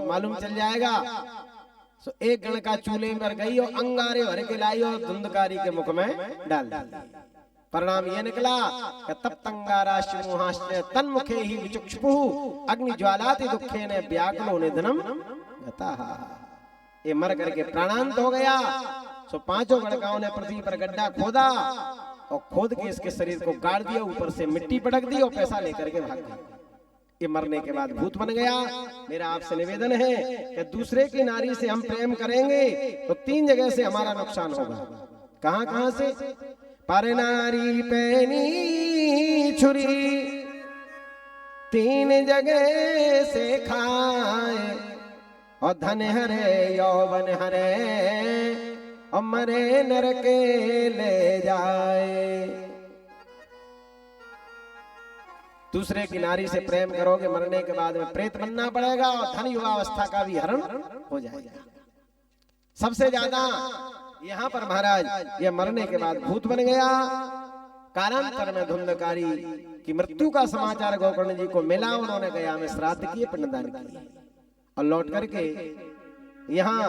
मालूम चल जाएगा। तो एक गण का चूल्हे पर गई और अंगारे भर के लाई और धुंधकारी के मुख में डाल दी। परिणाम ये निकला कि तप तंगाराश्च मुहाश्च तन्मुखे ही विचक्षुः अग्नि ज्वालाति दुखेन व्याकुलो निधनम गतः। ये मर करके प्राणांत हो गया। सो पांचों गणकाओं ने पृथ्वी पर गड्ढा खोदा और खोद के इसके शरीर को गाड़ दिया, ऊपर से मिट्टी पटक दी और पैसा लेकर के भाग गए। ये मरने के बाद भूत बन गया। मेरा आपसे निवेदन है कि दूसरे की नारी से हम प्रेम करेंगे तो 3 जगह से हमारा नुकसान होगा। कहां कहां से? पर नारी पैनी छुरी 3 जगह से खाए, और धन हरे यौवन हरे और मरे नरके ले जाए। दूसरे की नारी से प्रेम करोगे, मरने के बाद में प्रेत बनना पड़ेगा और धन युवावस्था का भी हरण हो जाएगा। सबसे ज्यादा यहाँ पर महाराज यह मरने के बाद भूत बन गया। कालांतर में धुंधकारी की मृत्यु का समाचार गोकर्ण जी को मिला। उन्होंने गया में श्राद्ध किए, पिंडदान किए और लौट करके यहाँ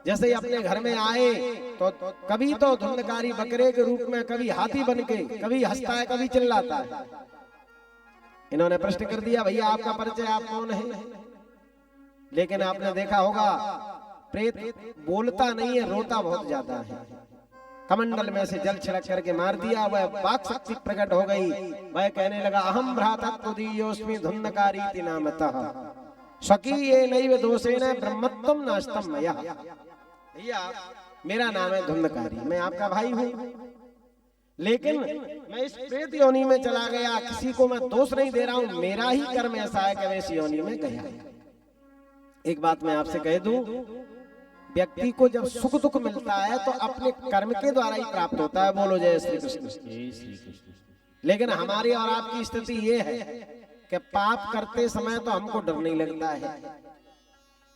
जैसे ही अपने घर में आए तो कभी तो धुंधकारी बकरे के रूप में, कभी हाथी बनके, कभी हंसता है, कभी चिल्लाता है। इन्होंने प्रश्न कर दिया, भैया आपका परिचय, आप कौन है? लेकिन आपने देखा होगा प्रेत बोलता नहीं है, रोता बहुत ज्यादा है। कमंडल में से जल छिड़क करके मार दिया, वह वाक शक्ति प्रकट हो गई। वह कहने लगा, अहम भ्रातत्वदीयोस्मि धुंधकारीति नामतः स्वकीये नैव दोषेन ब्रह्मत्वं नास्तं मया। भैया मेरा नाम है धुंधकारी, मैं आपका भाई हूँ, लेकिन मैं इस प्रेत योनि में चला गया। किसी को मैं दोष नहीं दे रहा हूं, मेरा ही कर्म ऐसा है कि मैं इस योनि में गया। एक बात मैं आपसे कह दूं, व्यक्ति को जब सुख दुख मिलता है तो अपने कर्म के द्वारा ही प्राप्त होता है। बोलो जय श्री कृष्ण। लेकिन हमारी और आपकी स्थिति ये है कि पाप करते समय तो हमको डर नहीं लगता है,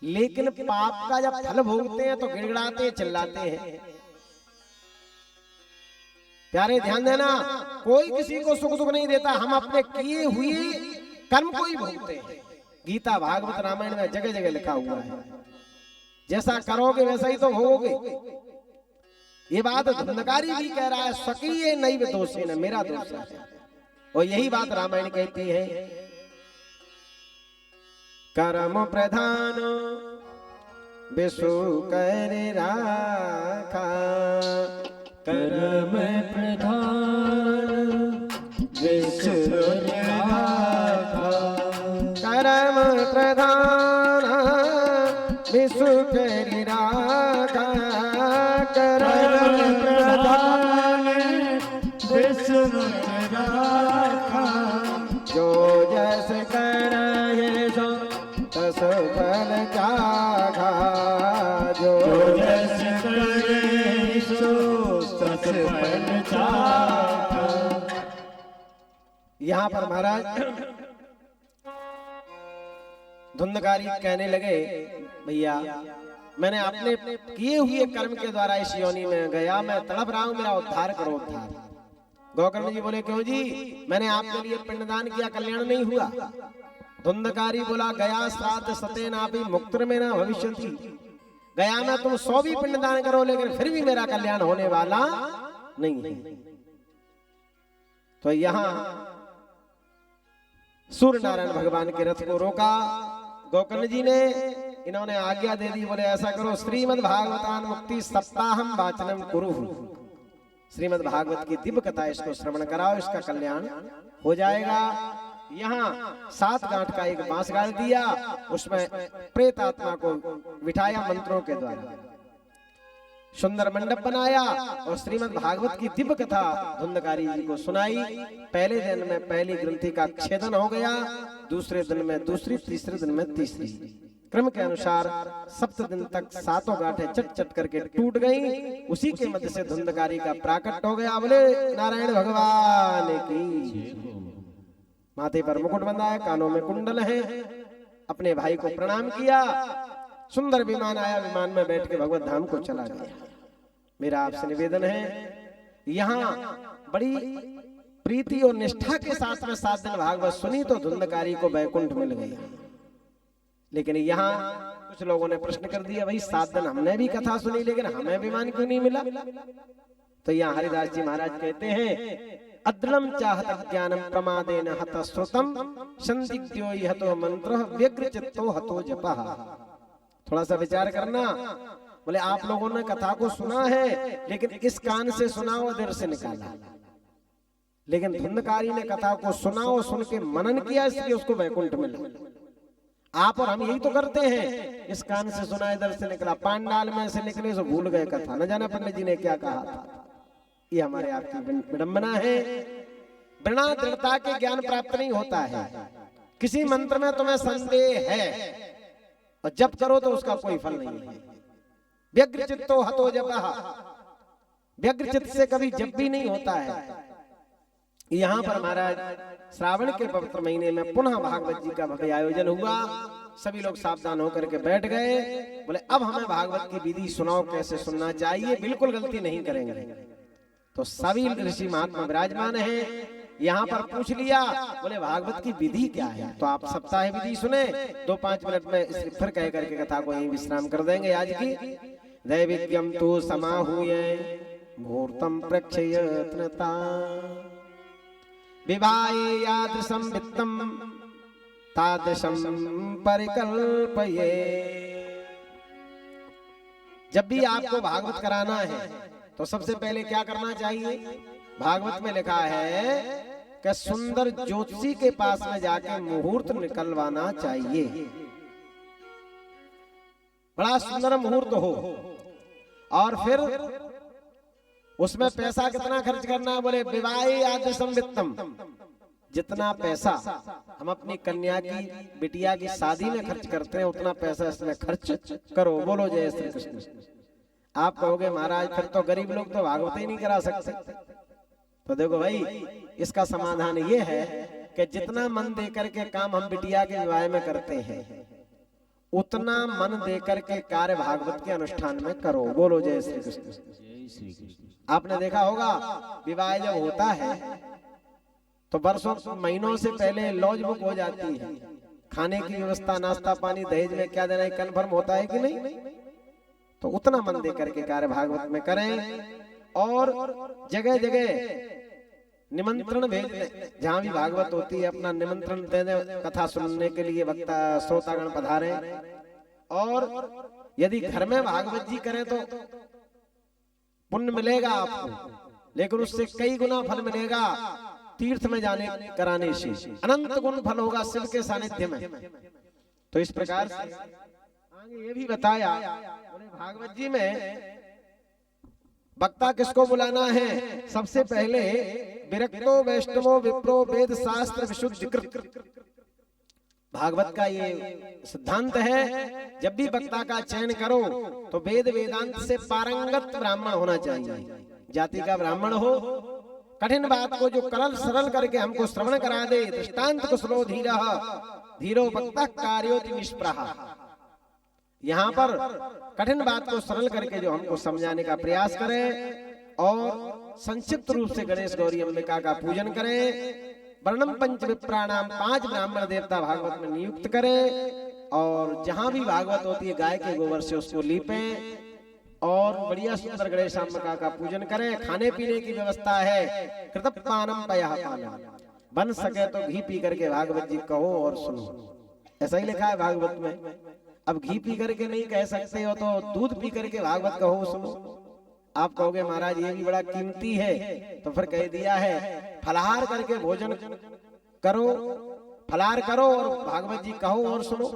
लेकिन पाप का जब फल भोगते हैं तो गिड़गिड़ाते चिल्लाते हैं। प्यारे ध्यान देना, कोई किसी को सुख दुख नहीं देता, हम अपने किए हुए कर्म को ही भोगते हैं। गीता भागवत रामायण में जगह जगह लिखा हुआ है, जैसा करोगे वैसा ही तो भोगोगे। ये बात धुंधकारी भी कह रहा है, स्वकीय नैव दोषेन, मेरा दोष है। और यही बात रामायण कहती है, कर्म प्रधान विषु कर राखा। कर्म प्रधान विषु राखा। कर्म प्रधान विषु कर राखा। कर्म प्रधान विषु राखा। जो जस करे सो तस फल चाखा। जो जस करे सो तस फल चाखा। यहाँ पर महाराज धुंधकारी कहने लगे, भैया मैंने अपने किए हुए कर्म के द्वारा इस योनि में गया, मैं तड़प रहा हूं, मेरा उद्धार करो उद्धार। गोकर्ण जी बोले, क्यों जी? मैंने आपके लिए पिंडदान किया, कल्याण नहीं हुआ। धुंधकारी बोला, गया श्राद्ध सतेनापि मुक्तिर में न भविष्यति। गया में तुम 100 भी पिंडदान करो, लेकिन फिर भी मेरा कल्याण होने वाला नहीं है। तो यहाँ सूर्य नारायण भगवान के रथ को रोका गोकर्ण जी ने। इन्होंने आज्ञा दे दी, बोले ऐसा करो, श्रीमद् भागवतान मुक्ति सप्ताहम वाचनम कुरु। श्रीमद् भागवत की दिव्य कथा इसको श्रवण कराओ, इसका कल्याण हो जाएगा। यहाँ 7 गांठ का एक बांस गाड़ दिया, उसमें प्रेत आत्मा को बिठाया मंत्रों के द्वारा, सुंदर मंडप बनाया और श्रीमद् भागवत की दिव्य कथा धुंधकारी जी को सुनाई। पहले दिन में पहली ग्रंथि का छेदन हो गया, दूसरे दिन में दूसरी, तीसरे दिन में तीसरी। क्रम के अनुसार 7 दिन तक 7 गांठें चट चट करके टूट गई। उसी के मध्य से धुंधकारी का प्राकट हो गया। बोले नारायण भगवान की। माथे पर मुकुट बंधा है, कानों में कुंडल है, अपने भाई को प्रणाम किया। सुंदर विमान आया, विमान में बैठ के भगवत धाम को चला गया। मेरा आपसे निवेदन है, यहाँ बड़ी प्रीति और निष्ठा के साथ में 7 दिन भागवत सुनी तो धुंधकारी को वैकुंठ मिल गया। लेकिन यहाँ कुछ लोगों ने प्रश्न कर दिया, भाई 7 दिन हमने भी कथा सुनी लेकिन हमें विमान क्यों नहीं मिला? तो यहाँ हरिदास जी महाराज कहते हैं, अद्रम चाहत ज्ञानम प्रमादेन हत श्रुतम संदिग्ध्यो हतो मंत्र व्यग्र चित्तो हतो जपः। थोड़ा सा विचार करना। बोले आप लोगों ने कथा को सुना है लेकिन इस कान से सुना और दिल से निकाला, लेकिन धुंधकारी ने कथा को सुना और सुन के मनन किया, इसलिए उसको वैकुंठ मिला। आप और हम यही तो करते हैं, इस कान से सुना इधर से निकला, पांडाल में से निकले तो भूल गए कथा, न जाना पंडित जी ने क्या कहा था। ये हमारे आपकी विडंबना है। बिना दृढ़ता के ज्ञान प्राप्त नहीं होता है। किसी मंत्र में तुम्हें संदेह है और जप करो तो उसका कोई फल नहीं है। व्यग्र चित्तो हतो जपः, व्यग्र चित्त से कभी जप भी नहीं होता है। यहाँ पर महाराज श्रावण के पवित्र महीने में पुनः भागवत जी का भव्य आयोजन हुआ। सभी लोग सावधान होकर के बैठ गए। बोले अब हमें भागवत की विधि सुनाओ, कैसे सुनना चाहिए, बिल्कुल गलती नहीं करेंगे। तो सभी ऋषि महात्मा विराजमान हैं। यहाँ पर पूछ लिया, बोले भागवत की विधि क्या है? तो आप सप्ताह विधि सुने। 2-5 मिनट में फिर कह करके कथा को यहीं विश्राम कर देंगे आज की। दैविक्यम तु समाहूय मुहूर्तम प्रक्षयत्नता विवाहे यादृशं वित्तम तादृशं परिकल्पये। जब भी आपको भागवत कराना है तो सबसे पहले क्या करना चाहिए? भागवत में लिखा है कि सुंदर ज्योतिषी के पास में जाके मुहूर्त निकलवाना चाहिए। बड़ा सुंदर मुहूर्त हो, और फिर उसमें पैसा कितना खर्च करना है? बोले विवाहे यादृशं वित्तम, जितना पैसा हम अपनी कन्या की, बिटिया की शादी में खर्च करते हैं उतना पैसा इसमें खर्च करो। बोलो जय श्री कृष्ण। आप कहोगे महाराज फिर तो गरीब लोग तो भागवत ही नहीं करा सकते। तो देखो भाई, इसका समाधान ये है कि जितना मन दे करके काम हम बिटिया के विवाह में करते हैं उतना मन दे करके कार्य भागवत के अनुष्ठान में करो। बोलो जय श्री कृष्ण। आपने देखा होगा विवाह जब होता है तो वर्षों महीनों से पहले लॉज बुक हो जाती है। खाने की व्यवस्था, नाश्ता पानी, दहेज में क्या देना है कन्फर्म होता है कि नहीं? तो उतना मन दे करके कार्य भागवत में करें। और जगह जगह निमंत्रण भेज दें, जहां भी भागवत होती है अपना निमंत्रण दे दें, कथा सुनने के लिए वक्ता श्रोतागण पधारे। और यदि घर में भागवत जी करें तो पुण्य मिलेगा आपको, लेकिन उससे कई गुना फल मिलेगा तीर्थ में जाने कराने से। अनंत गुण फल होगा शिव के सानिध्य में। तो इस प्रकार से आगे ये भी बताया, भागवत जी में वक्ता किसको बुलाना है? सबसे पहले विरक्तो वैष्णवो विप्रो वेद शास्त्र विशुद्ध कृत। भागवत का ये सिद्धांत है, जब भी वक्ता का चयन करो तो वेद वेदांत से पारंगत ब्राह्मण होना चाहिए। जाति का ब्राह्मण हो, कठिन बात को जो सरल सरल करके हमको श्रवण करा दे। दृष्टांत कुशलो धीरः धीरो वक्ता कार्योति निष्प्रहा। यहाँ पर कठिन बात को सरल करके जो हमको समझाने का प्रयास करें और संक्षिप्त रूप से गणेश गौरी अंबिका का पूजन करें। वर्णम पंच विप्राणाम, 5 ब्राह्मण देवता भागवत में नियुक्त करें। और जहां भी भागवत होती है गाय के गोबर से उसको लीपें और बढ़िया सुंदर गणेश अंबिका का पूजन करें। खाने पीने की व्यवस्था है। कृतपानम पयः पानम, बन सके तो घी पी करके भागवत जी कहो और सुनो। ऐसा ही लिखा है भागवत में। अब घी पी करके नहीं कह सकते हो तो दूध पी करके भागवत कहो सुनो। आप कहोगे महाराज ये भी बड़ा कीमती है, तो फिर कह दिया है फलाहार करके भोजन करो, फलाहार करो और भागवत जी कहो और सुनो।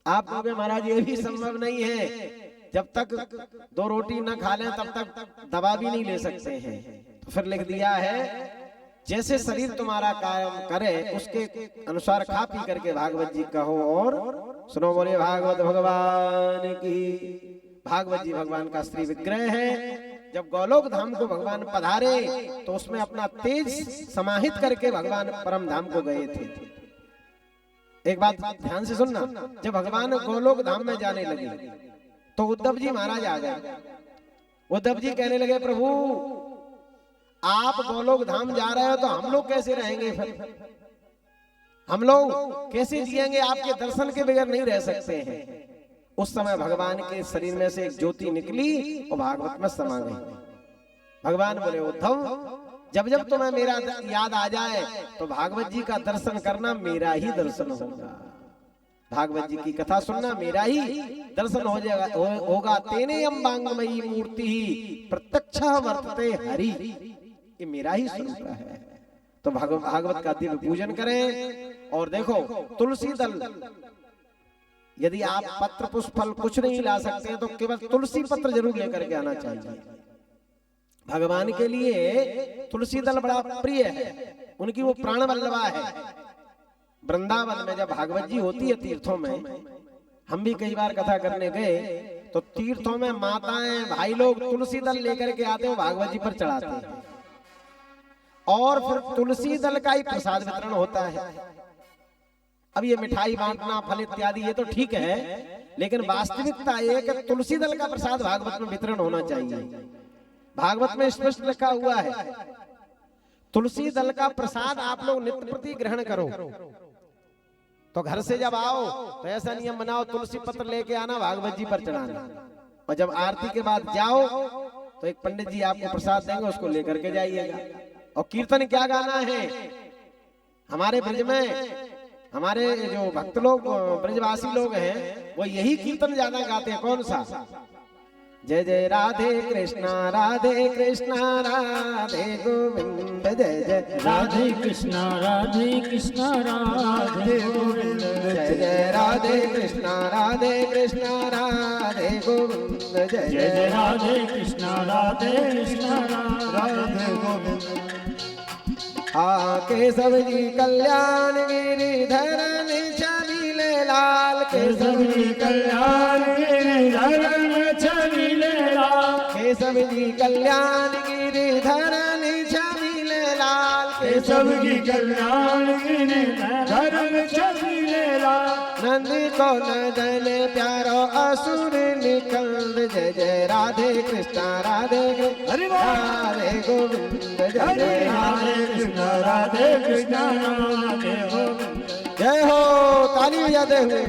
आप कहोगे महाराज ये भी संभव नहीं है, जब तक 2 रोटी न खा लें तब तक दवा भी नहीं ले सकते हैं। तो फिर लिख दिया है जैसे शरीर तुम्हारा काम करे उसके अनुसार खा पी करके भागवत जी कहो और सुनो। बोले भागवत भगवान की। भागवत जी भगवान का श्री विग्रह है। जब गोलोक धाम को भगवान पधारे तो उसमें अपना तेज समाहित करके भगवान परम धाम को गए थे। एक बात ध्यान से सुनना, जब भगवान गोलोक धाम में जाने लगे तो उद्धव जी महाराज आ गए। उद्धव जी कहने लगे प्रभु आप गोलोक धाम जा रहे हो तो हम लोग कैसे रहेंगे? फिर हम लोग कैसे जिएंगे, आपके दर्शन के बगैर नहीं रह सकते हैं। उस समय भगवान के शरीर में से एक ज्योति निकली और भागवत में समा गई। भगवान बोले उद्धव, जब जब तुम्हें मेरा याद आ जाए तो भागवत जी का दर्शन करना, मेरा ही दर्शन होगा। भागवत जी की कथा सुनना, मेरा ही दर्शन हो जाएगा होगा। तेने अम्बांगमयी मूर्ति ही प्रत्यक्ष वर्तते हरि, ये मेरा ही स्वरूप है। तो भागवत का दिव्य पूजन करें। और देखो तुलसी दल, यदि आप पत्र पुष्प फल कुछ नहीं ला सकते हैं तो केवल तुलसी पत्र जरूर लेकर के आना चाहिए। भगवान के लिए तुलसी दल बड़ा प्रिय है, उनकी वो प्राण वल्लभा है। वृंदावन में जब भागवत जी होती है तीर्थों में, हम भी कई बार कथा करने गए तो तीर्थों में माताएं भाई लोग तुलसी दल लेकर के आते हैं, भागवत जी पर चढ़ाते हैं और फिर तुलसी दल का ही प्रसाद वितरण होता है। अब ये मिठाई बांटना, फल इत्यादि ये तो ठीक है, लेकिन वास्तविकता ये कि तुलसी दल का प्रसाद भागवत में वितरण होना चाहिए। भागवत में स्पष्ट लिखा हुआ है, तुलसी दल का प्रसाद आप लोग नित्य प्रति ग्रहण करो। तो घर से जब आओ तो ऐसा नियम बनाओ, तुलसी पत्र लेके आना, भागवत जी पर चढ़ाना। और जब आरती के बाद जाओ तो एक पंडित जी आपको प्रसाद देंगे, उसको लेकर के जाइएगा। और कीर्तन क्या गाना है, हमारे ब्रज में हमारे जो भक्त लोग ब्रजवासी लोग हैं वो यही कीर्तन ज्यादा गाते हैं। कौन सा? जय जय राधे कृष्णा राधे कृष्णा राधे गोविंद, जय जय राधे कृष्णा राधे कृष्णा राधे गोविंद, जय जय राधे कृष्णा राधे कृष्णा राधे गोविंद, जय जय राधे कृष्णा राधे कृष्णा राधे गोविंद। केशव जी कल्याण गिरिधरन छबीले लाल, केशव जी कल्याण गिरिधरन छबीले लाल, केशव जी कल्याण गिरिधरन छबीले लाल, केशव जी कल्याण गिरिधरन छबीले लाल। नंद को नदन प्यारो असुर निकंद, जय जय राधे कृष्णा राधे राधे गोविंद, जय जय राधे कृष्णा राधे कृष्णा राधे गोविंद। जय हो, ताली बजाते हुए।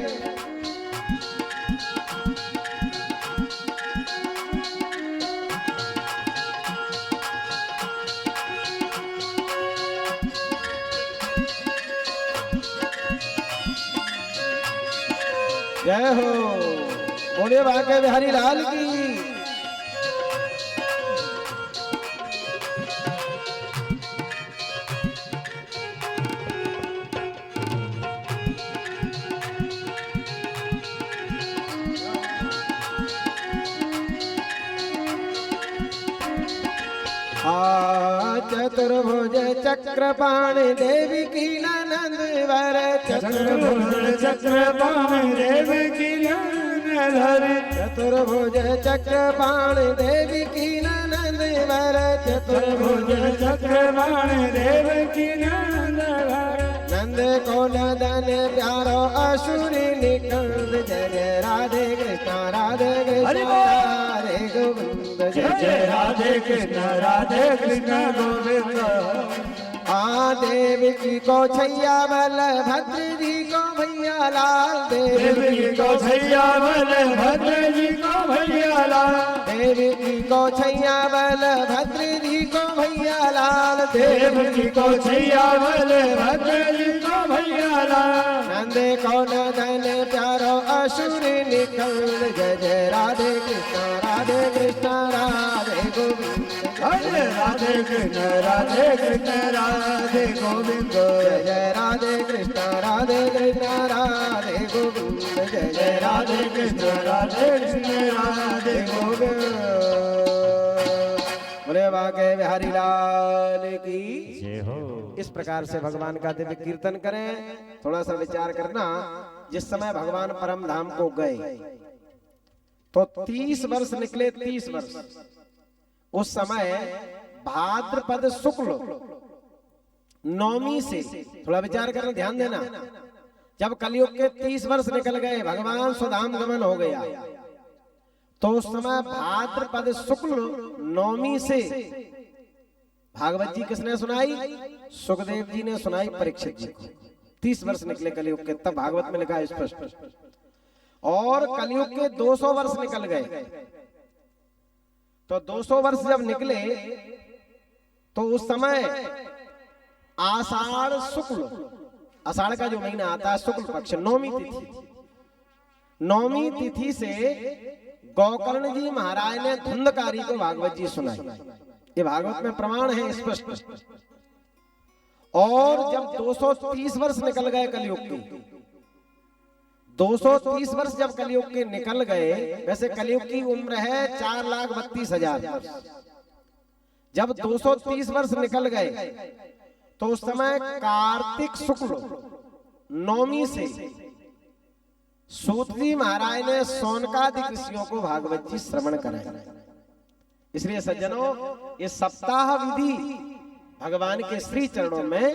जय हो, बोले बांके बिहारी लाल की। चतुर्भुज चक्रपाण देवी की नंद वर, चतुर्भुज चक्रपाण देवी की नंद वर, चतुर्भुज चक्रपाण देवी की नंद वर, चतुर्भुज चक्रपाण देवी की नंद वर। नंद को नदन प्यारो असुर निकंद, जय जय राधे कृष्णा राधे कृष्णा राधे गोविंद, जय जय राधे कृष्ण राधे कृष्ण गोविंद। देवी को छैया बल भद्र जी को भैया लाल, देवी को छैया बल भद्र जी को भैया लाल, देवी को छैया बल भद्र जी को भैया लाल, देवी को छैया बल भद्र जी को भैया लाल। नंद को नदन प्यारो असुर निकंद, जय जय राधे कृष्णा राधे कृष्णा राधे गोविंद, राधे कृष्ण राधे गोविंद, जय जय राधे कृष्णा राधे कृष्णा राधे गोविंद, जय जय राधे कृष्ण राधे गोविंद। बोले बांके बिहारी लाल की जय हो। इस प्रकार से भगवान का दिव्य कीर्तन करें। थोड़ा सा विचार करना, जिस समय भगवान परम धाम को गए तो 30 वर्ष निकले, 30 वर्ष। उस समय भाद्रपद शुक्ल नौमी से, थोड़ा विचार करना, ध्यान देना, जब कलयुग के 30 वर्ष निकल गए, भगवान स्वधाम गमन हो गया, तो उस समय भाद्रपद शुक्ल नौमी से भागवत जी किसने सुनाई? सुखदेव जी ने सुनाई परीक्षित जी को। 30 वर्ष निकले कलयुग के, तब भागवत में लिखा है स्पष्ट। और कलयुग के 200 वर्ष निकल गए। तो 200 वर्ष जब निकले तो उस समय आषाढ़ शुक्ल, आषाढ़ का जो महीना आता है शुक्ल पक्ष, नौवीं तिथि, नौवीं तिथि से गोकर्ण जी महाराज ने धुंधकारी को भागवत जी सुनाई। ये भागवत में प्रमाण है स्पष्ट। और जब 230 वर्ष निकल गए कलयुग के, 230 वर्ष जब कलयुग के निकल गए, वैसे कलयुग की उम्र है 4,32,000। जब 230 वर्ष निकल गए तो उस समय कार्तिक शुक्ल नौमी से सूत जी महाराज ने शौनकादि ऋषियों को भागवत जी श्रवण कराया। इसलिए सज्जनों, ये सप्ताह विधि भगवान के श्री चरणों में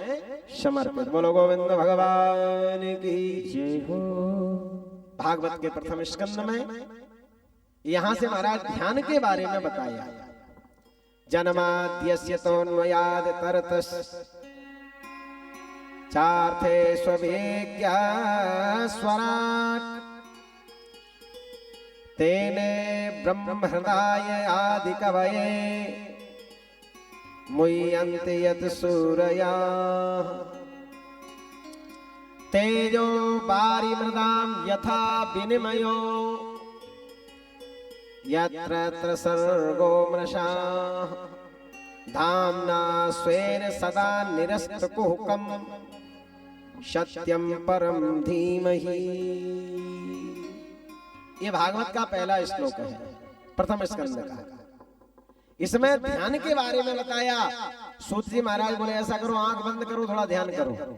समर्पित। बोलो गोविंद भगवान की जय हो। भागवत के प्रथम स्कंद में यहां से महाराज ध्यान के बारे में बताया। जन्माद्यस्य तोन्मयाद तरतस् चार्थे स्वभिज्ञा स्वराट तेने ब्रह्म हृदय आदि कवये मुह्यन्ति यत् सूरया तेजो वारिमृदां यथा विनिमयो यत्र यत्र सर्गो मृषा धाम्ना स्वेन सदा निरस्तकुहकम् सत्यम परम धीमहि। ये भागवत का पहला श्लोक है, प्रथम स्कंद का। इसमें ध्यान के बारे में बताया। सूत जी महाराज बोले ऐसा करो, आंख बंद करो, थोड़ा ध्यान करो।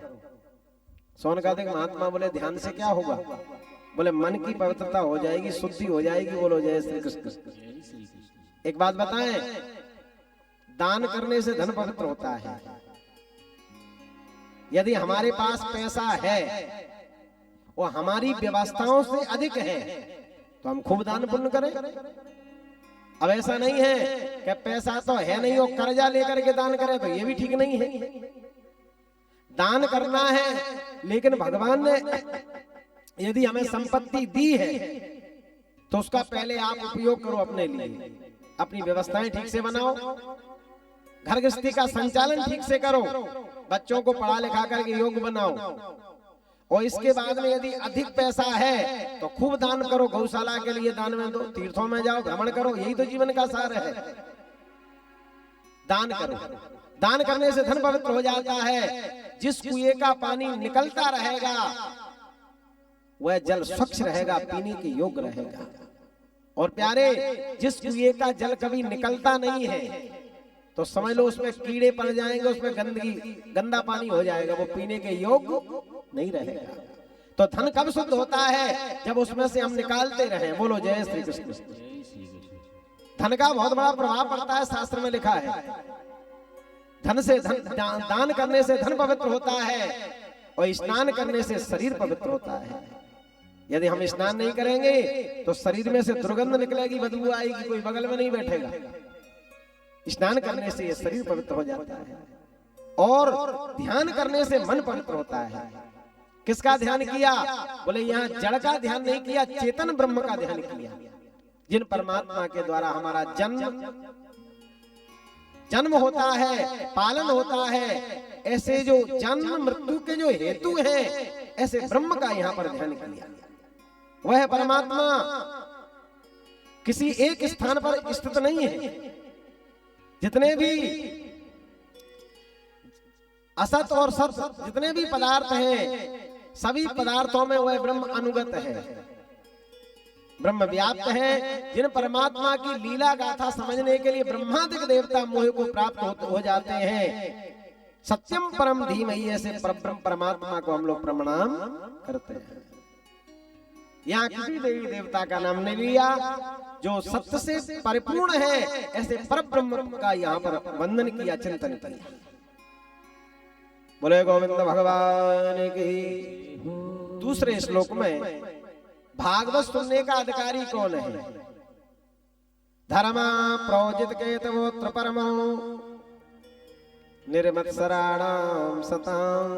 शौनकादिक महात्मा बोले ध्यान से क्या होगा? बोले मन की पवित्रता हो जाएगी, शुद्धि हो जाएगी। बोलो जय श्री कृष्ण। एक बात बताएं, दान करने से धन पवित्र होता है। यदि हमारे पास पैसा है, वो हमारी व्यवस्थाओं से अधिक है, तो हम खूब दान पुण्य करें। अब ऐसा नहीं है कि पैसा तो है नहीं और कर्जा लेकर के दान करें, तो ये भी ठीक नहीं है। दान करना है, लेकिन भगवान ने यदि हमें संपत्ति दी है तो उसका पहले आप उपयोग करो अपने लिए। अपनी व्यवस्थाएं ठीक से बनाओ, घर गृहस्थी का संचालन ठीक से करो, बच्चों को पढ़ा लिखा करके योग्य बनाओ। और इसके बाद में यदि अधिक पैसा है तो खूब दान करो, गौशाला के लिए दान में दो, तीर्थों में जाओ, भ्रमण करो। यही तो जीवन का सार है। दान करो। दान करने से धन पवित्र हो जाता है। जिस कुएं का पानी निकलता रहेगा वह जल स्वच्छ रहेगा, पीने के योग्य रहेगा। और प्यारे, जिस कुएं का जल कभी निकलता नहीं है तो समझ लो उसमें कीड़े पड़ जाएंगे, उसमें गंदगी, गंदा पानी हो जाएगा, वो पीने के योग्य नहीं रहेगा। तो धन कब शुद्ध होता है? जब उसमें से हम निकालते रहें। बोलो जय श्री कृष्ण। धन का बहुत बड़ा प्रभाव पड़ता है, शास्त्र में लिखा है। धन से दान करने से धन पवित्र होता है, और स्नान करने से शरीर पवित्र होता है। यदि हम स्नान नहीं करेंगे तो शरीर में से दुर्गंध निकलेगी, बदबू आएगी, कोई बगल में नहीं बैठेगा। स्नान करने से ये शरीर पवित्र हो जाता है। और ध्यान करने से मन पवित्र होता है। किसका ध्यान किया? बोले यहाँ जड़ का ध्यान नहीं किया, चेतन ब्रह्म का ध्यान किया, जिन परमात्मा के द्वारा हमारा जन्म होता है, पालन होता है। ऐसे जो जन्म मृत्यु के जो हेतु हैं, ऐसे ब्रह्म का यहाँ पर ध्यान किया। वह परमात्मा किसी एक स्थान पर स्थित नहीं है। जितने भी असत और सत, जितने भी पदार्थ हैं, सभी पदार्थों में वह ब्रह्म अनुगत है, ब्रह्म व्याप्त है। जिन परमात्मा की लीला गाथा समझने के लिए ब्रह्मादिक देवता मोह को प्राप्त हो जाते हैं। सत्यम परम धीमहि, ऐसे परब्रह्म परमात्मा को हम लोग प्रणाम करते हैं। यहाँ किसी देवी देवता का नाम नहीं लिया, जो सत्य से परिपूर्ण है, ऐसे परब्रह्म का यहाँ पर वंदन किया, चिंतन किया। बोले गोविंद भगवान की। दूसरे श्लोक में भागवत सुनने का अधिकारी कौन है? धर्मा प्रोजित केतवोत्र परमो निर्मत्सराणाम सताम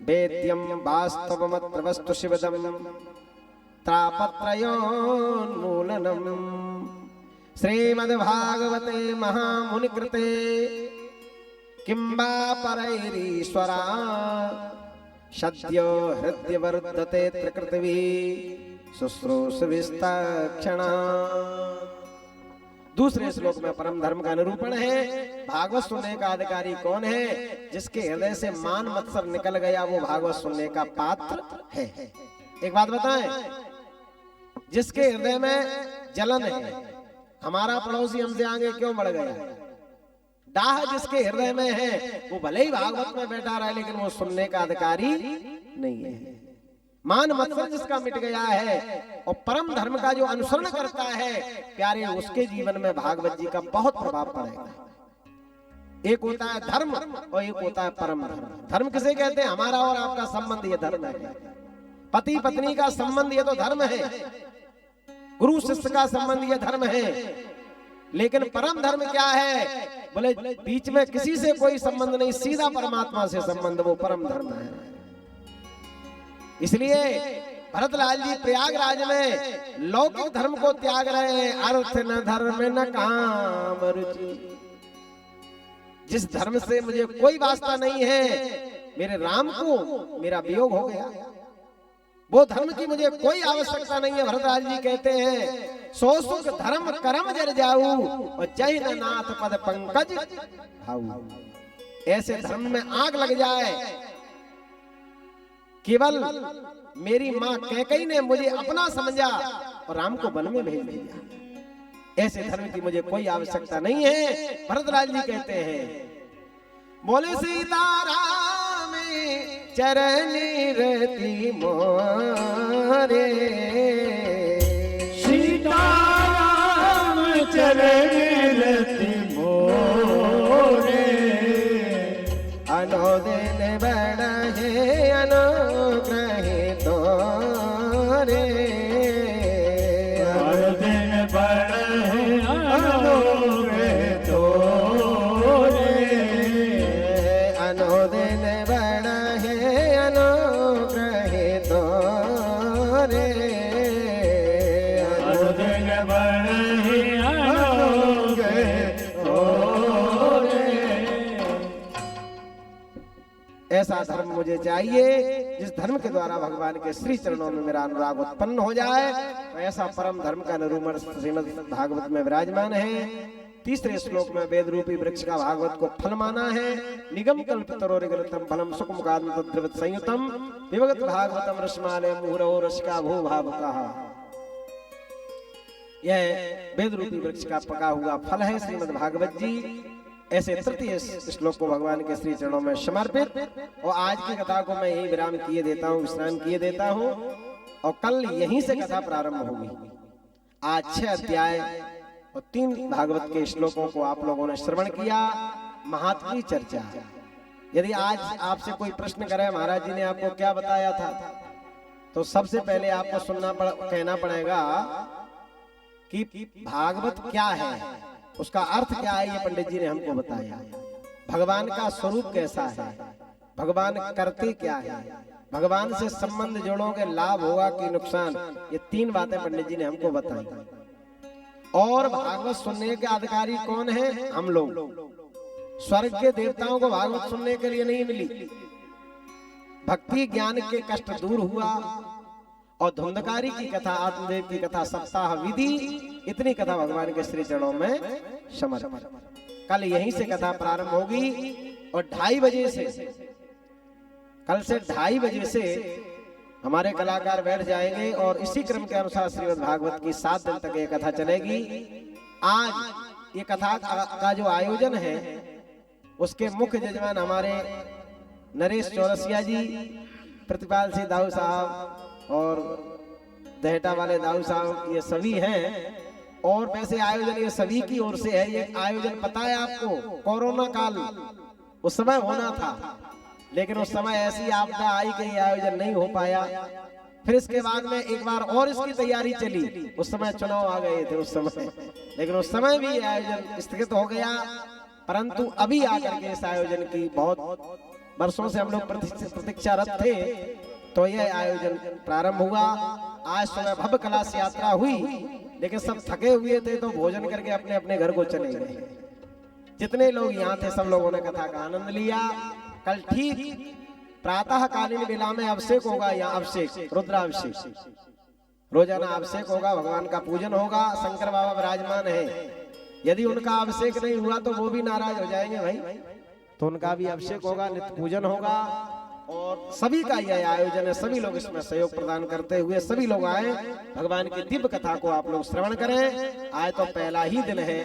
वेद्यम वास्तवमत्र वस्तु शिवदम त्रापत्रयोन्मूलनम श्रीमद्भागवते महामुनिकृते किंबा परैरीश्वरा सद्यो हृदयवरुद्धते त्रिकृतिभिः शुश्रूषविस्तक्षणा। दूसरे श्लोक में परम धर्म का निरूपण है। भागवत सुनने का अधिकारी कौन है? जिसके हृदय से मान मत्सर निकल गया वो भागवत सुनने का पात्र है। एक बात बताएं, जिसके हृदय में जलन है, हमारा पड़ोसी हमसे आगे क्यों बढ़ गया, डाह जिसके हृदय में है वो भले ही भागवत में बैठा रहा है लेकिन वो सुनने का अधिकारी नहीं है। मान मत्सर जिसका मिट गया है और परम धर्म का जो अनुसरण करता है प्यारे, उसके जीवन में भागवत जी का बहुत प्रभाव पड़ेगा। एक होता है धर्म और एक होता है परम धर्म। धर्म किसे कहते हैं? हमारा और आपका संबंध ये धर्म है। पति पत्नी का संबंध ये तो धर्म है, गुरु शिष्य का संबंध ये धर्म है। लेकिन परम धर्म क्या है? बोले बीच में किसी से कोई संबंध नहीं, सीधा परमात्मा से संबंध, वो परम धर्म है। इसलिए भरतलाल जी प्रयागराज में लौकिक धर्म को त्याग रहे हैं। अर्थ न धर्म न काम रुचि, जिस धर्म से मुझे कोई वास्ता नहीं है, मेरे राम को मेरा वियोग हो गया, वो धर्म की मुझे कोई आवश्यकता नहीं है। भरतलाल जी कहते हैं सो सुख धर्म करम जर जाऊ और जय नाथ पद पंकज भाऊ। ऐसे धर्म में आग लग जाए। केवल मेरी माँ कैकेयी ने मुझे अपना समझा और राम को वन में भेज दिया। ऐसे धर्म की मुझे कोई आवश्यकता नहीं है। भरतलाल जी कहते हैं बोले सीताराम चरनी रति मोरे, सीताराम चरनी रति मोरे, अनुदिन बढ़े अनुग्रहित रे, अनुदिन बढ़े अनुग्रहित रे, अनुदिन बढ़े अनुग्रहित रे, अनुदिन बढ़े अनुग्रहित रे। ऐसा धर्म मुझे चाहिए जिस धर्म के द्वारा भगवान के श्री चरणों में मेरा अनुराग उत्पन्न हो जाए। तो ऐसा परम धर्म का निरूपण श्रीमद् भागवत में विराजमान है। तीसरे श्लोक में वेद रूपी वृक्ष का भागवत को फल माना है। निगम कल्पतरोरिगलितम फलम सुखमुखादम तद्रवत् संयुतम विभगत भागवतम रसमालय मुहुरहो रसिका भो भावुकाः। यह वेद रूपी वृक्ष का पका हुआ फल है श्रीमद् भागवत जी। ऐसे तृतीय श्लोक को भगवान के श्री चरणों में समर्पित और आज की कथा को मैं यही विराम किए देता हूँ, विश्राम किए देता हूँ और कल यहीं से कथा प्रारंभ होगी। आज 6 अध्याय और 3 भागवत के श्लोकों को आप लोगों ने श्रवण किया। महात्म की चर्चा। यदि आज आपसे कोई प्रश्न करे महाराज जी ने आपको क्या बताया था, तो सबसे पहले आपको कहना पड़ेगा कि भागवत क्या है, उसका अर्थ क्या है, ये पंडित जी ने हमको बताया। भगवान का स्वरूप कैसा है, भगवान करते क्या है, भगवान से संबंध जोड़ोगे लाभ होगा कि नुकसान, ये 3 बातें पंडित जी ने हमको बताई। और भागवत सुनने के अधिकारी कौन है? हम लोग। स्वर्ग के देवताओं को भागवत सुनने के लिए नहीं मिली। भक्ति ज्ञान के कष्ट दूर हुआ और धुंधकारी की कथा, आत्मदेव की कथा, सप्ताह विधि, इतनी कथा भगवान के श्री चरणों में समर्पित। कल यहीं से कथा प्रारंभ होगी और 2:30 बजे से, कल से 2:30 बजे से हमारे कलाकार बैठ जाएंगे और इसी क्रम के अनुसार श्रीमद् भागवत की 7 दिन तक ये कथा चलेगी। आज ये कथा का जो आयोजन है उसके मुख्य जजमान हमारे नरेश चौरसिया जी, प्रतिपाल सिंह दाऊ साहब और दहेटा वाले दाऊ साहब, ये सभी हैं। और वैसे आयोजन ये सभी की ओर से है। ये आयोजन पता है आपको, कोरोना काल उस समय होना था, लेकिन उस समय ऐसी आपदा आई कि ये आयोजन नहीं हो पाया। फिर इसके बाद में एक बार और इसकी तैयारी चली, उस समय चुनाव आ गए थे उस समय, लेकिन उस समय भी ये आयोजन स्थगित हो गया। परंतु अभी आकर के इस आयोजन की बहुत वर्षों से हम लोग प्रतीक्षारत थे, तो यह आयोजन प्रारंभ हुआ। आज सुबह भव्य कलश यात्रा हुई, लेकिन सब थके हुए थे तो भोजन करके अपने अपने घर को चले गए। जितने लोग यहाँ थे सब लोगों ने कथा का आनंद लिया। कल ठीक प्रातः कालीन बेला में अभिषेक होगा, यहाँ अभिषेक रुद्राभिषेक, रोजाना अभिषेक होगा, भगवान का पूजन होगा। शंकर बाबा विराजमान है, यदि उनका अभिषेक नहीं हुआ तो वो भी नाराज हो जाएंगे भाई, तो उनका भी अभिषेक होगा, नित्य पूजन होगा। और सभी का यह आयोजन है, सभी लोग इसमें सहयोग प्रदान करते हुए सभी लोग आए, भगवान की दिव्य कथा को आप लोग श्रवण करें। आज तो पहला ही दिन है,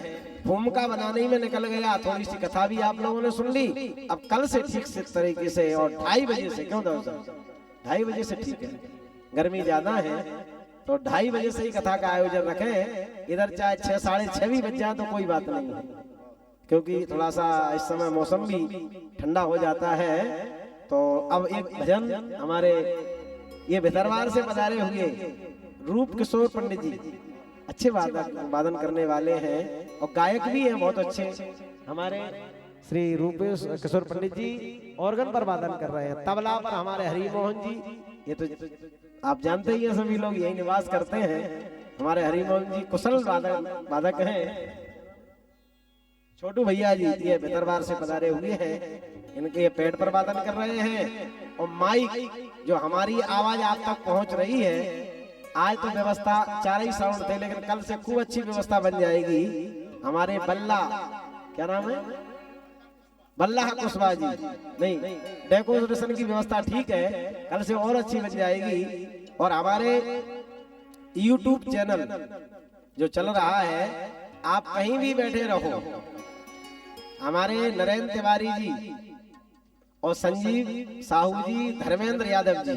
भूमिका बनाने में निकल गया, थोड़ी सी कथा भी आप लोगों ने सुन ली। अब कल से ठीक से तरीके से और 2:30 बजे से, क्यों दोस्तों 2:30 बजे से ठीक है, गर्मी ज्यादा है तो 2:30 बजे से ही कथा का आयोजन रखें। इधर चाहे 6, 6:30 भी बज जाए तो कोई बात नहीं है, क्योंकि थोड़ा सा इस समय मौसम भी ठंडा हो जाता है। तो अब एक भजन हमारे ये भितरवार से पधारे हुए रूप किशोर पंडित जी, अच्छे वादन करने वाले हैं और गायक भी हैं बहुत अच्छे। हमारे श्री रूप किशोर पंडित जी ऑर्गन पर वादन कर रहे हैं, तबला पर हमारे हरि मोहन जी, ये तो आप जानते ही हैं, सभी लोग यही निवास करते हैं। हमारे हरि मोहन जी कुशल वादक हैं। छोटू भैया जी ये भितरवार से पधारे हुए हैं, इनके ये पेट पर वादन कर रहे हैं। और माइक जो हमारी आवाज आप तक पहुंच रही है, आज तो व्यवस्था 4 ही साउंड थे, लेकिन कल से खूब अच्छी व्यवस्था बन जाएगी। हमारे बल्ला, क्या नाम है, बल्ला कुशवाहा जी, नहीं डेकोरेशन की व्यवस्था ठीक है, कल से और अच्छी बन जाएगी। और हमारे YouTube चैनल जो चल रहा है, आप कहीं भी बैठे रहो, हमारे नरेंद्र तिवारी जी और संजीव साहू जी, धर्मेंद्र यादव जी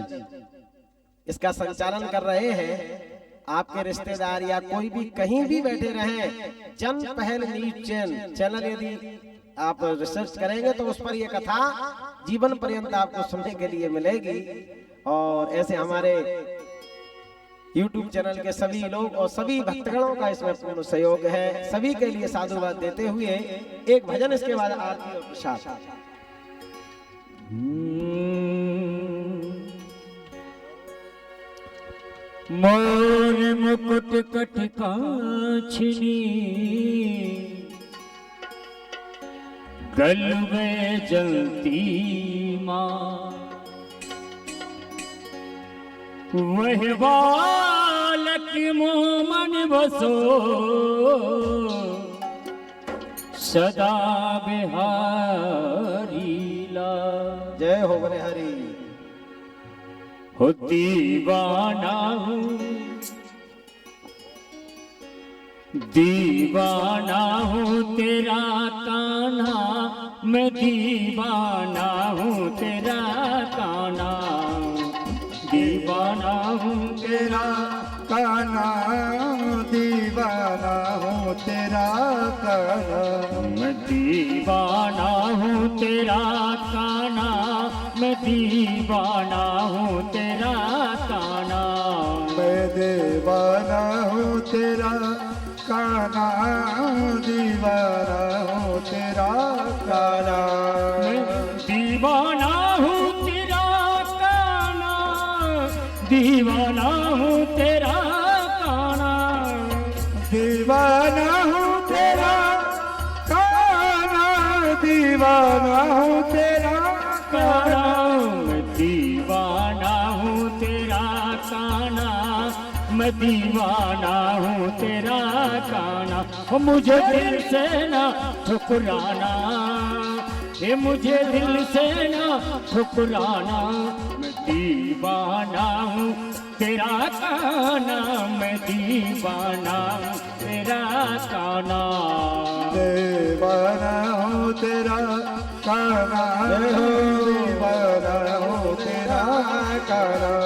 इसका संचालन कर रहे हैं। आपके रिश्तेदार या कोई भी कहीं भी बैठे रहें, जन पहल न्यूज चैनल यदि आप रिसर्च करेंगे तो उस पर यह कथा जीवन पर्यंत आपको सुनने के लिए मिलेगी। और ऐसे हमारे YouTube चैनल के सभी लोग और सभी भक्तगणों का इसमें पूर्ण सहयोग है। सभी के लिए साधुवाद देते हुए एक भजन, इसके बाद आरती और प्रसाद। मोर मुकुट कटकाछिनी गल में जलती माँ, वह बालक मोमन बसो सदा बिहारी ला। जय हो बने हरि। हो दीवाना हूँ, दीवाना हूँ तेरा कान्हा, मैं दीवाना हूँ तेरा कान्हा, दीवाना हूँ तेरा कान्हा, दीवाना हूँ तेरा कान्हा, मैं दीवाना हूँ तेरा कान्हा, मैं दीवाना हूँ तेरा कान्हा, मैं दीवाना हूँ तेरा कान्हा, दीवाना हूँ तेरा कान्हा, मैं दीवाना हूँ तेरा कान्हा, दीवाना हूँ तेरा कान्हा, दीवाना हूँ तेरा कान्हा, दीवाना हूँ तेरा कान्हा, मैं दीवाना हूँ तेरा कान्हा, मैं दीवाना हूँ तेरा कान्हा। हो मुझे दिल से ना ठुकराना, ये मुझे दिल से ना ठुकराना, मैं दीवाना हूँ तेरा कान्हा, मैं दीवाना हूँ तेरा कान्हा, दीवाना हूँ तेरा कान्हा, दीवाना हूँ तेरा कान्हा।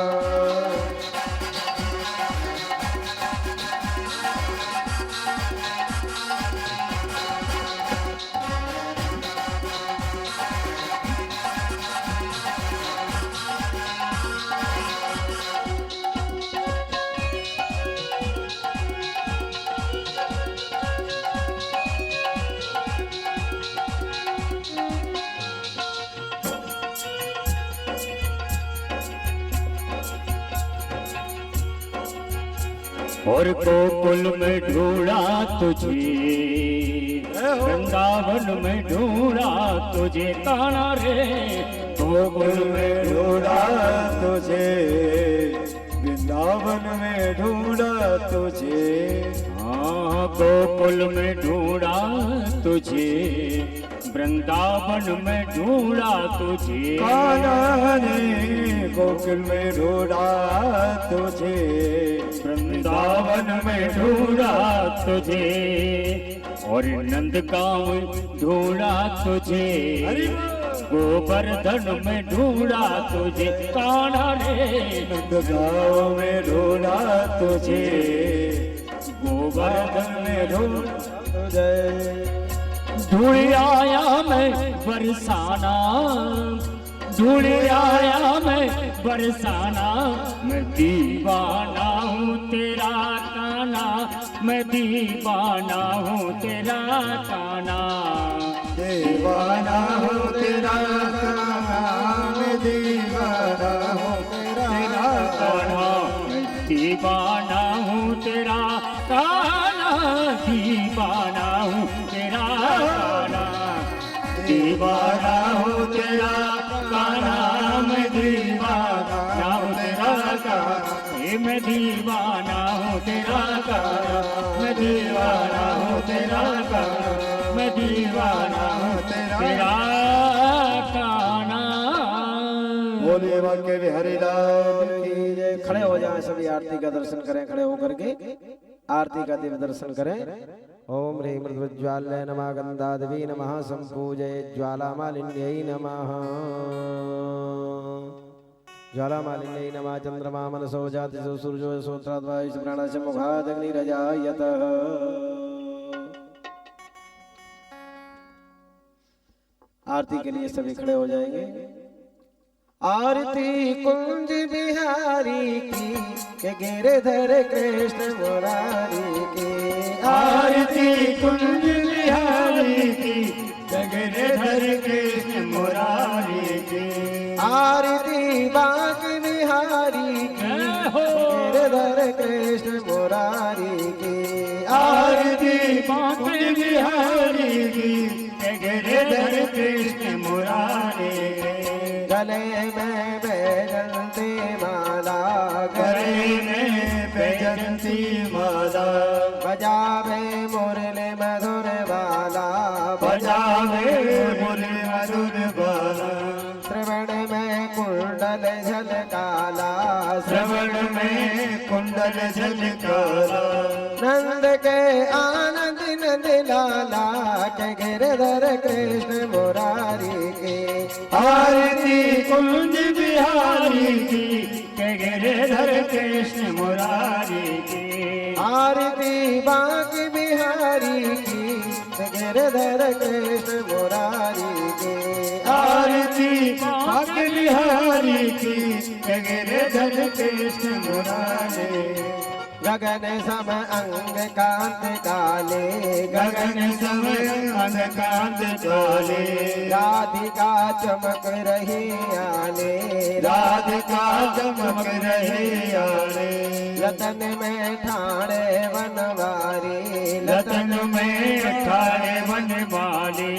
और गोकुल में ढूंढा तुझे, वृंदावन में ढूंढा तुझे कान्हा रे। गोकुल में ढूंढा तुझे, वृंदावन में ढूंढा तुझे। हाँ गोकुल में ढूंढा तुझे, वृंदावन में ढूंढा तुझे। कान्हा ने गोकुल में ढूंढा तुझे, वृंदावन में ढूंढा तुझे, और नंदगांव ढूंढा तुझे, गोवर्धन में ढूंढा तुझे कान्हा रे। नंदगांव में ढूंढा तुझे, गोवर्धन में ढूंढा तुझे। ढूंढ आया मैं बरसाना, ढूंढ आया मैं बरसाना, मैं दीवाना हूँ तेरा कान्हा, मैं दीवाना हूँ तेरा कान्हा। दीवाना हूँ तेरा कान्हा, मैं दीवाना हूँ तेरा कान्हा। मैं दीवाना हूँ तेरा कान्हा, दीवाना हूँ तेरा कान्हा। दीवाना हूँ तेरा कान्हा, मैं दीवाना हूँ तेरा कान्हा। मैं दीवाना हूँ तेरा कान्हा, मैं दीवाना हूँ तेरा कान्हा, मैं दीवाना हूँ तेरा कान्हा। बोले वाक्य बिहारी लाल की जय। खड़े हो जाएं सभी, आरती का दर्शन करें, खड़े होकर के आरती का दिव्य दर्शन करें। ओम ह्रीं मृद्वज्वाल्य नमः, गंधादेवी नमः, संपूजये ज्वालामालिन्यै नमः, ज्वालामालिन्यै नमः। चंद्रमा मनसो जातिषु सूर्यो श्रोत्राद्वायुष प्राणस्य मुखादग्निरजायतः। आरती के लिए सभी खड़े हो जाएंगे। आरती कुंज बिहारी की, के गिरधर कृष्ण मुरारी की। आरती कुंज बिहारी की, गिरधर कृष्ण मुरारी की। आरती बांक बिहारी की, गिरधर कृष्ण मुरारी की। आरती बांक बिहारी की, गिरधर कृष्ण मुरारी की। गले में बैजंती माला, गले में बैजंती माला, बजावे मुरली मधुर बाला, बजावे मुरली मधुर बाला। श्रवण में कुंडल झलकाला, श्रवण में कुंडल झलकाला। नंद के आनंद नंद लाला, के गिरधर कृष्ण मुरारी के। आरती कुंज बिहारी की, गिरधर कृष्ण मुरारी की। आरती बांक बिहारी की, गिरधर कृष्ण मुरारी के। आरती बांक बिहारी की, गिरधर कृष्ण मुरारी। गगन सम अंग कांत काले, गगन समय अंग कांत काले। राधिका चमक रही आने, राधिका चमक रहे आने। रतन में ठाणे वनवारी, रतन में ठाणे वनवाली।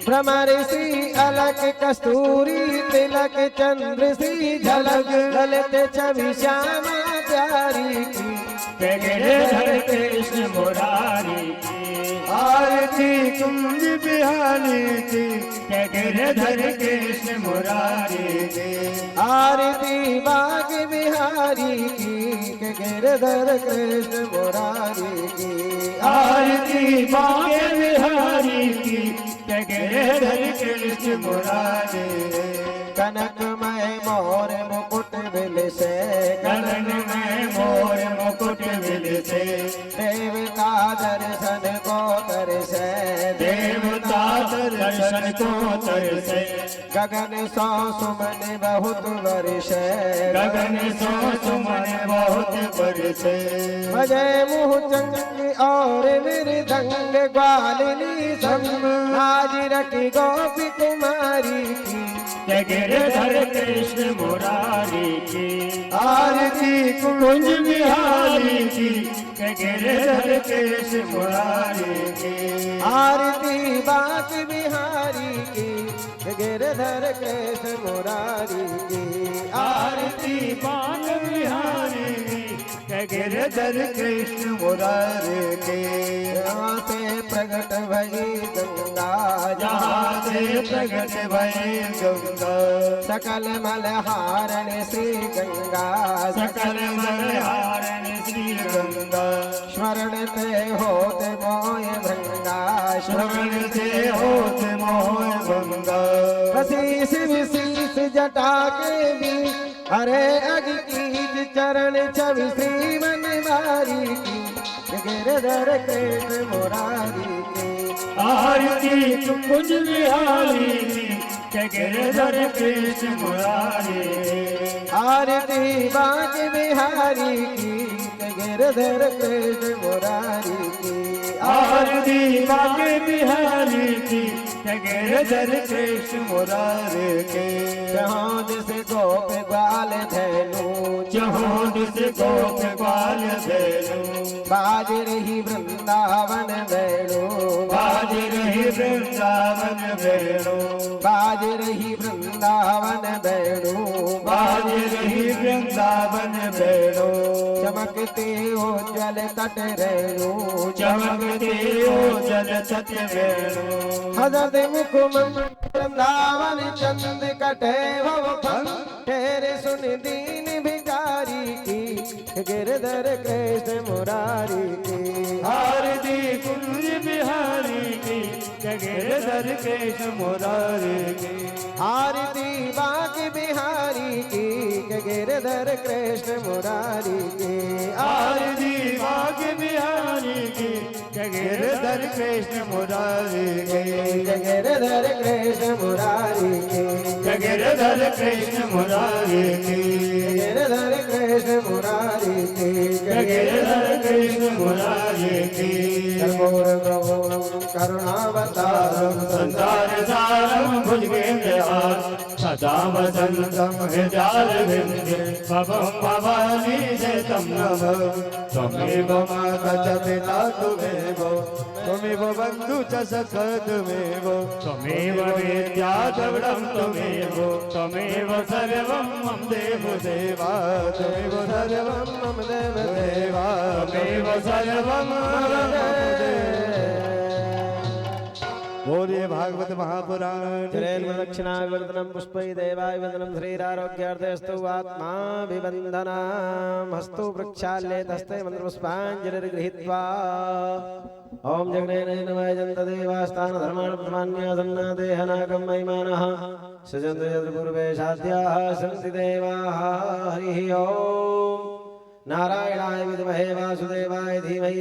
भ्रमऋषि अलक कस्तूरी तिलक, चंद्र सी झलक, ललित छवि श्यामा प्यारी की। गिरधर कृष्ण मुरारी की। आरती कुंज बिहारी की, गिरधर कृष्ण मुरारी की। आरती बाग बिहारी की, गिरधर कृष्ण मुरारी की। आरती बांक बिहारी की, गिरधर कृष्ण मुरारी। कनकमय मोर मुकुट बिल से, गगन में मोर मुकुट मिलते। देवता दर्शन को तरसे, देवता दर्शन को तरसे। गगन सौ सुमन बहुत वर्षे, गगन सो सुमन बहुत बरसे। बजे मुँह चंग और मृदंग, ग्वालिनी संग हाजिर की गोपी कुमारी की। गिरधर कृष्ण मुरारी की। आरती कुंज बिहारी की, कृष्ण मुरारी की आरती बांक बिहारी की गिरधर कृष्ण मुरारी की आरती बाल बिहारी की गिरधर कृष्ण मुरारी की यहाँ से प्रकट भई गंगा जहाँ से प्रगट भई गंगा सकल मलहारण श्री गंगा सकल मलहारण श्री गंगा स्मरण ते होत मोय भृंगा श्रवण से होत मोह भंगा कशीष विशीष जटा के भी हरे अगिकीज चरण छवि श्री मनवारी की गिरधर कृष्ण मुरारी के आरती कुंज बिहारी की गिरधर कृष्ण मुरारी आरती बांक बिहारी की गिरधर कृष्ण मुरारी की आरती बाके बिहारी की गिरधर कृष्ण मुरारी के चहोद से गोप ग्वाल धैनु चहोद से गोप बाल धेनु बाज रही वृंदावन वेणु बाज रही वृंदावन वेणु बाज रही वृंदावन वेणु बाज रही वृंदावन वेणु चमकते उज्जवल तट रेणु चमकते ओ जल सत्य वेणु हजत मुख वृंदावन चंद कटे भव तेरे सुन दीन भिखारी की गिरधर कृष्ण मुरारी की आरती कुंज बिहारी की गिरधर कृष्ण मुरारी की आरती बांक बिहारी की गिरधर कृष्ण मुरारी की आरती बाग बिहारी की गिरधर कृष्ण मुरारी की गिरधर कृष्ण मुरारी की गिरधर कृष्ण मुरारी की गिरधर कृष्ण मुरारी की गिरधर कृष्ण मुरारी की कर्पूर गौरम करुणावतारम संसार सारम भुजगेन्द्रहार सदा वसंतम हृदयारविंदे भवं भवानी जयतं नमः त्वमेव माता च पिता त्वमेव त्वमेव बन्धु च सखा त्वमेव त्वमेव वेद्या द्रविडं त्वमेव त्वमेव सर्वं मम देव देवा त्वमेव सर्वं मम देव देवा त्वमेव सर्वं मम देव बोलिए भागवत महापुराण चरेन प्रदक्षिणाय वन्दनं पुष्पै देवाय वन्दनं श्रीरारोग्यार्थस्तु आत्माभिवन्दनाम् हस्तु वृक्षाल्ये तस्ते मन्त्रपुष्पाञ्जलिर्गृहीत्वा ॐ जगनेन नमः जन्तदेवास्तान धर्मान् प्रमाण्यासन्ना देहनागं महिमानः सजन्त यत्र पूर्वे साध्याः सन्ति देवाः हरिः ॐ नारायणाय विद्महे वासुदेवाय धीमहि